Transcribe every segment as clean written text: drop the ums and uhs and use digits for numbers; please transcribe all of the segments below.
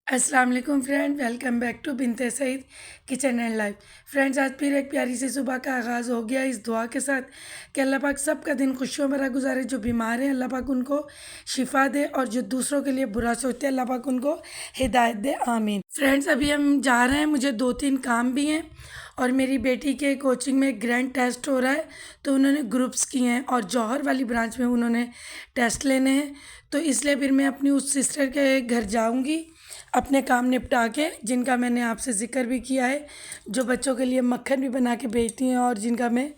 अस्सलाम वालेकुम friend, welcome back to Binte Saeed kitchen and life. Friends, आज फिर एक प्यारी सी सुबह का आगाज़ हो गया इस दुआ के साथ कि अल्लाह पाक सबका दिन खुशियों भरा गुजारे। जो बीमार हैं अल्लाह पाक उनको शिफा दे और जो दूसरों के लिए बुरा सोचते हैं अल्लाह पाक उनको हिदायत दे, आमीन। फ्रेंड्स, अभी हम जा रहे हैं, मुझे 2-3 काम भी हैं और मेरी बेटी के कोचिंग में ग्रैंड टेस्ट हो रहा है, तो उन्होंने ग्रुप्स किए हैं और जौहर वाली ब्रांच में उन्होंने टेस्ट लेने हैं। तो इसलिए फिर मैं अपनी उस सिस्टर के घर जाऊंगी अपने काम निपटा के, जिनका मैंने आपसे ज़िक्र भी किया है, जो बच्चों के लिए मक्खन भी बना के बेचती हैं और जिनका मैं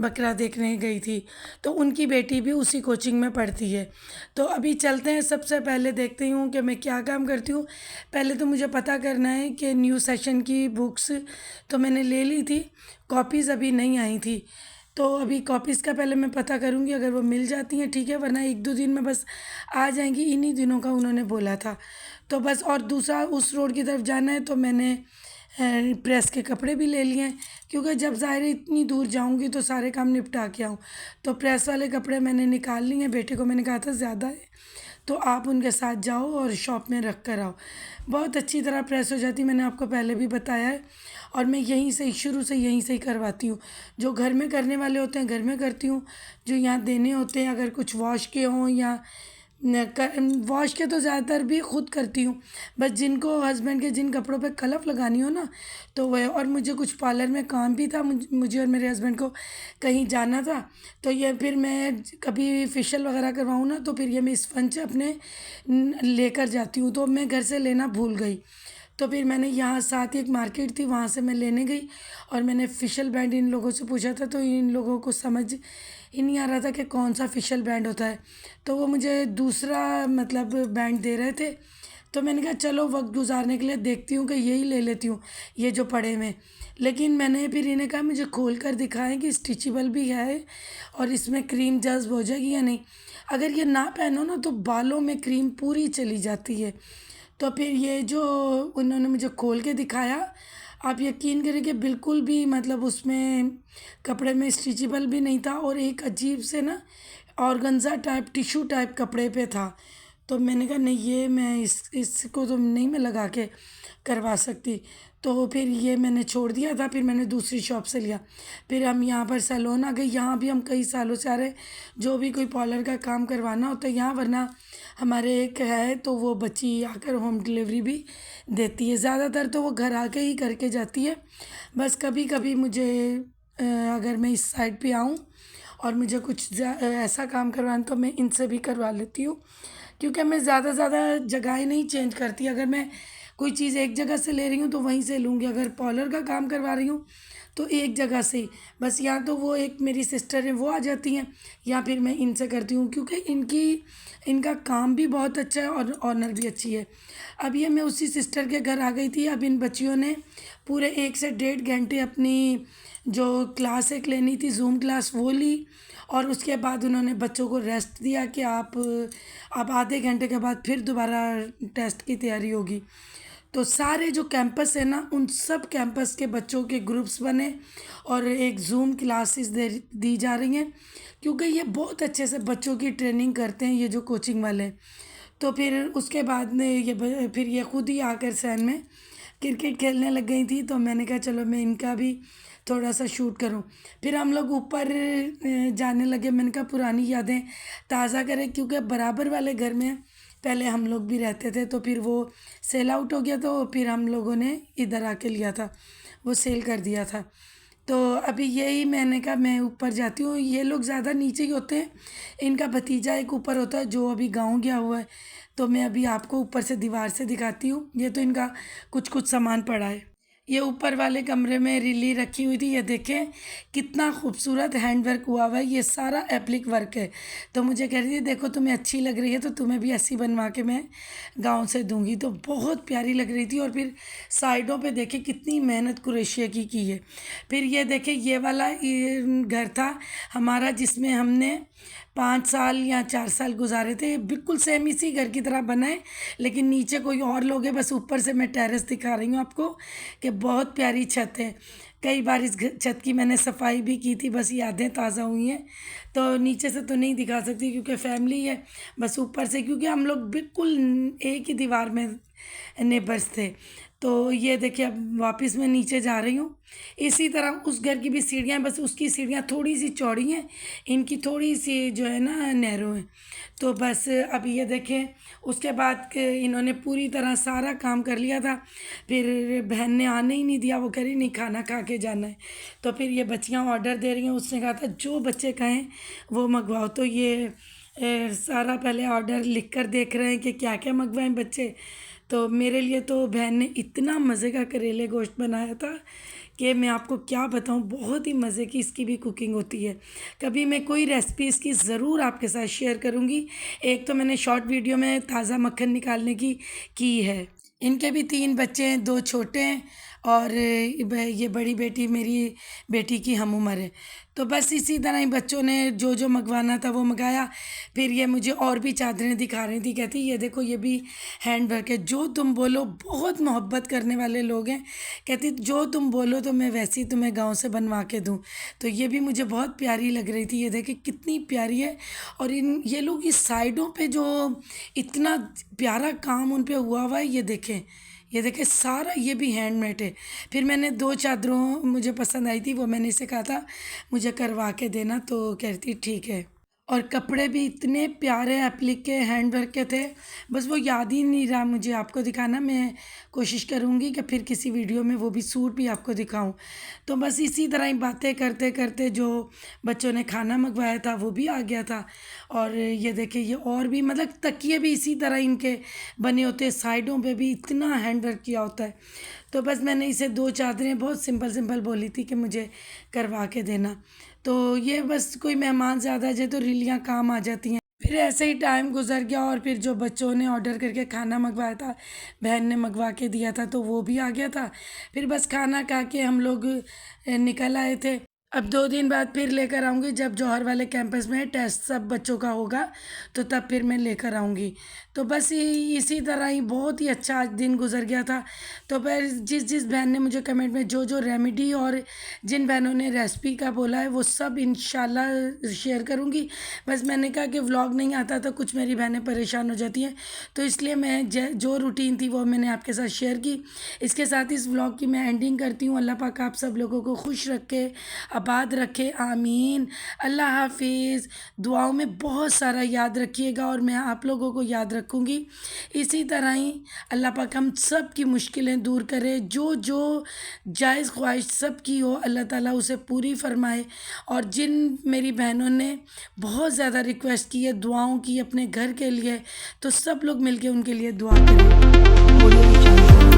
बकरा देखने गई थी, तो उनकी बेटी भी उसी कोचिंग में पढ़ती है। तो अभी चलते हैं, सबसे पहले देखती हूँ कि मैं क्या काम करती हूँ। पहले तो मुझे पता करना है कि न्यू सेशन की बुक्स तो मैंने ले ली थी, कॉपीज़ अभी नहीं आई थी। तो अभी कॉपीज़ का पहले मैं पता करूँगी, अगर वो मिल जाती हैं ठीक है, वरना 1-2 दिन में बस आ जाएंगी, इन्हीं दिनों का उन्होंने बोला था। तो बस, और दूसरा उस रोड की तरफ जाना है तो मैंने प्रेस के कपड़े भी ले लिए हैं, क्योंकि जब ज़ाहिर है इतनी दूर जाऊंगी तो सारे काम निपटा के आऊँ। तो प्रेस वाले कपड़े मैंने निकाल लिए हैं, बेटे को मैंने कहा था ज़्यादा है तो आप उनके साथ जाओ और शॉप में रख कर आओ। बहुत अच्छी तरह प्रेस हो जाती, मैंने आपको पहले भी बताया है। और मैं यहीं से शुरू से यहीं से ही करवाती हूँ। जो घर में करने वाले होते हैं घर में करती हूँ, जो यहाँ देने होते हैं अगर कुछ वॉश के हों या वॉश के तो ज़्यादातर भी खुद करती हूँ। बस जिनको हस्बैंड के जिन कपड़ों पे कलफ लगानी हो ना, तो वह, और मुझे कुछ पार्लर में काम भी था, मुझे और मेरे हस्बैंड को कहीं जाना था, तो ये फिर मैं कभी फेशियल वगैरह करवाऊँ ना, तो फिर ये मैं स्पंज अपने लेकर जाती हूँ, तो मैं घर से लेना भूल गई। तो फिर मैंने यहाँ साथ ही एक मार्केट थी, वहाँ से मैं लेने गई और मैंने फ़िशल बैंड इन लोगों से पूछा था, तो इन लोगों को समझ ही नहीं आ रहा था कि कौन सा फ़िशल बैंड होता है। तो वो मुझे दूसरा मतलब बैंड दे रहे थे, तो मैंने कहा चलो वक्त गुजारने के लिए देखती हूँ कि यही ले लेती हूँ, ये जो पड़े में। लेकिन मैंने फिर इन्हें कहा मुझे खोल कर दिखाएं कि स्टिचेबल भी है और इसमें क्रीम जज्ब हो जाएगी या नहीं। अगर ये ना पहनो ना तो बालों में क्रीम पूरी चली जाती है। तो फिर ये जो उन्होंने मुझे खोल के दिखाया, आप यकीन करें कि बिल्कुल भी मतलब उसमें कपड़े में स्टिचेबल भी नहीं था और एक अजीब से ना ऑर्गेन्जा टाइप टिश्यू टाइप कपड़े पे था। तो मैंने कहा नहीं, ये मैं इसको तो नहीं मैं लगा के करवा सकती। तो फिर ये मैंने छोड़ दिया था, फिर मैंने दूसरी शॉप से लिया। फिर हम यहाँ पर सैलून आ गए, यहाँ भी हम कई सालों से आ रहे हैं, जो भी कोई पार्लर का काम करवाना होता है यहाँ, वरना हमारे एक है तो वो बच्ची आकर होम डिलीवरी भी देती है। ज़्यादातर तो वो घर आके ही करके जाती है। बस कभी कभी मुझे अगर मैं इस साइड पे आऊँ और मुझे कुछ ऐसा काम करवाना तो मैं इनसे भी करवा लेती हूँ, क्योंकि मैं ज़्यादा जगहें नहीं चेंज करती। अगर मैं कोई चीज़ एक जगह से ले रही हूँ तो वहीं से लूँगी, अगर पार्लर का काम करवा रही हूँ तो एक जगह से ही बस, या तो वो एक मेरी सिस्टर है वो आ जाती हैं या फिर मैं इनसे करती हूँ, क्योंकि इनका काम भी बहुत अच्छा है और ऑनर भी अच्छी है। अब ये मैं उसी सिस्टर के घर आ गई थी। अब इन बच्चियों ने पूरे 1 से 1.5 घंटे अपनी जो क्लास एक लेनी थी जूम क्लास वो ली, और उसके बाद उन्होंने बच्चों को रेस्ट दिया कि आप आधे घंटे के बाद फिर दोबारा टेस्ट की तैयारी होगी। तो सारे जो कैंपस है ना, उन सब कैंपस के बच्चों के ग्रुप्स बने और एक जूम क्लासेस दी जा रही हैं, क्योंकि ये बहुत अच्छे से बच्चों की ट्रेनिंग करते हैं ये जो कोचिंग वाले हैं। तो फिर उसके बाद में फिर ये खुद ही आकर सैन में क्रिकेट खेलने लग गई थी, तो मैंने कहा चलो मैं इनका भी थोड़ा सा शूट करूं। फिर हम लोग ऊपर जाने लगे, मैंने कहा पुरानी यादें ताज़ा करें, क्योंकि बराबर वाले घर में पहले हम लोग भी रहते थे, तो फिर वो सेल आउट हो गया, तो फिर हम लोगों ने इधर आके लिया था, वो सेल कर दिया था। तो अभी यही मैंने कहा मैं ऊपर जाती हूँ, ये लोग ज़्यादा नीचे ही होते हैं, इनका भतीजा एक ऊपर होता है जो अभी गाँव गया हुआ है। तो मैं अभी आपको ऊपर से दीवार से दिखाती हूँ, ये तो इनका कुछ कुछ सामान पड़ा है। ये ऊपर वाले कमरे में रिली रखी हुई थी, ये देखें कितना खूबसूरत हैंड वर्क हुआ हुआ है, ये सारा एप्लिक वर्क है। तो मुझे कह रही थी देखो तुम्हें अच्छी लग रही है तो तुम्हें भी ऐसी बनवा के मैं गांव से दूंगी, तो बहुत प्यारी लग रही थी। और फिर साइडों पे देखे कितनी मेहनत कुरेशिया की है। फिर ये देखे ये वाला ये घर था हमारा, जिसमें हमने 5 साल या 4 साल गुजारे थे, बिल्कुल सेम इसी घर की तरह बना है, लेकिन नीचे कोई और लोग हैं, बस ऊपर से मैं टेरेस दिखा रही हूँ आपको कि बहुत प्यारी छत है। कई बार इस छत की मैंने सफाई भी की थी, बस यादें ताज़ा हुई हैं। तो नीचे से तो नहीं दिखा सकती क्योंकि फैमिली है, बस ऊपर से, क्योंकि हम लोग बिल्कुल एक ही दीवार में नेबर्स थे। तो ये देखिए अब वापस मैं नीचे जा रही हूँ। इसी तरह उस घर की भी सीढ़ियाँ, बस उसकी सीढ़ियाँ थोड़ी सी चौड़ी हैं, इनकी थोड़ी सी जो है ना नैरो है। तो बस अब ये देखें, उसके बाद इन्होंने पूरी तरह सारा काम कर लिया था। फिर बहन ने आने ही नहीं दिया, वो कह रही नहीं खाना खा के जाना है। तो फिर ये बच्चियाँ ऑर्डर दे रही हैं, उसने कहा था जो बच्चे कहें वो मंगवाओ। तो ये सारा पहले ऑर्डर लिख कर देख रहे हैं कि क्या क्या मंगवाएं बच्चे। तो मेरे लिए तो बहन ने इतना मज़े का करेले गोश्त बनाया था कि मैं आपको क्या बताऊं, बहुत ही मज़े की इसकी भी कुकिंग होती है। कभी मैं कोई रेसिपी इसकी ज़रूर आपके साथ शेयर करूंगी। एक तो मैंने शॉर्ट वीडियो में ताज़ा मक्खन निकालने की है। इनके भी 3 बच्चे हैं, 2 छोटे हैं और ये बड़ी बेटी मेरी बेटी की हम उम्र है। तो बस इसी तरह ही बच्चों ने जो जो मंगवाना था वो मंगाया। फिर ये मुझे और भी चादरें दिखा रही थी, कहती ये देखो ये भी हैंड वर्क है, जो तुम बोलो। बहुत मोहब्बत करने वाले लोग हैं। कहती जो तुम बोलो तो मैं वैसी तुम्हें गांव से बनवा के दूं। तो ये भी मुझे बहुत प्यारी लग रही थी, ये देखिए कितनी प्यारी है। और इन ये लोग इस साइडों पे जो इतना प्यारा काम उन पे हुआ है, ये देखें सारा, ये भी हैंडमेड है। फिर मैंने 2 चादरों मुझे पसंद आई थी, वो मैंने इसे कहा था मुझे करवा के देना, तो कहती ठीक है। और कपड़े भी इतने प्यारे एप्लिक के हैंड वर्क के थे, बस वो याद ही नहीं रहा मुझे आपको दिखाना। मैं कोशिश करूँगी कि फिर किसी वीडियो में वो भी सूट भी आपको दिखाऊं। तो बस इसी तरह ही बातें करते करते जो बच्चों ने खाना मंगवाया था वो भी आ गया था। और ये देखिए ये और भी मतलब तकिए भी इसी तरह इनके बने होते हैं, साइडों पे भी इतना हैंड वर्क किया होता है। तो बस मैंने इसे 2 चादरें बहुत सिंपल सिंपल बोली थी कि मुझे करवा के देना। तो ये बस कोई मेहमान ज़्यादा आ जाए तो रिलियाँ काम आ जाती हैं। फिर ऐसे ही टाइम गुजर गया और फिर जो बच्चों ने ऑर्डर करके खाना मंगवाया था, बहन ने मंगवा के दिया था, तो वो भी आ गया था। फिर बस खाना खा के हम लोग निकल आए थे। अब 2 दिन बाद फिर लेकर आऊँगी, जब जौहर वाले कैंपस में टेस्ट सब बच्चों का होगा तो तब फिर मैं लेकर आऊँगी। तो बस इसी तरह ही बहुत ही अच्छा आज दिन गुजर गया था। तो फिर जिस जिस बहन ने मुझे कमेंट में जो जो रेमेडी और जिन बहनों ने रेसिपी का बोला है वो सब इंशाल्लाह शेयर करूँगी। बस मैंने कहा कि व्लॉग नहीं आता तो कुछ मेरी बहनें परेशान हो जाती हैं, तो इसलिए मैं जो रूटीन थी वो मैंने आपके साथ शेयर की। इसके साथ इस व्लॉग की मैं एंडिंग करती हूँ। अल्लाह पाक आप सब लोगों को खुश रखे, आबाद रखे, आमीन। अल्लाह हाफिज़। दुआओं में बहुत सारा याद रखिएगा और मैं आप लोगों को याद रखूँगी। इसी तरह ही अल्लाह पाक हम सब की मुश्किलें दूर करे, जो जो जायज़ ख्वाहिश सब की हो अल्लाह ताला उसे पूरी फरमाए। और जिन मेरी बहनों ने बहुत ज़्यादा रिक्वेस्ट की है दुआओं की अपने घर के लिए, तो सब लोग मिलके उनके लिए दुआ करें।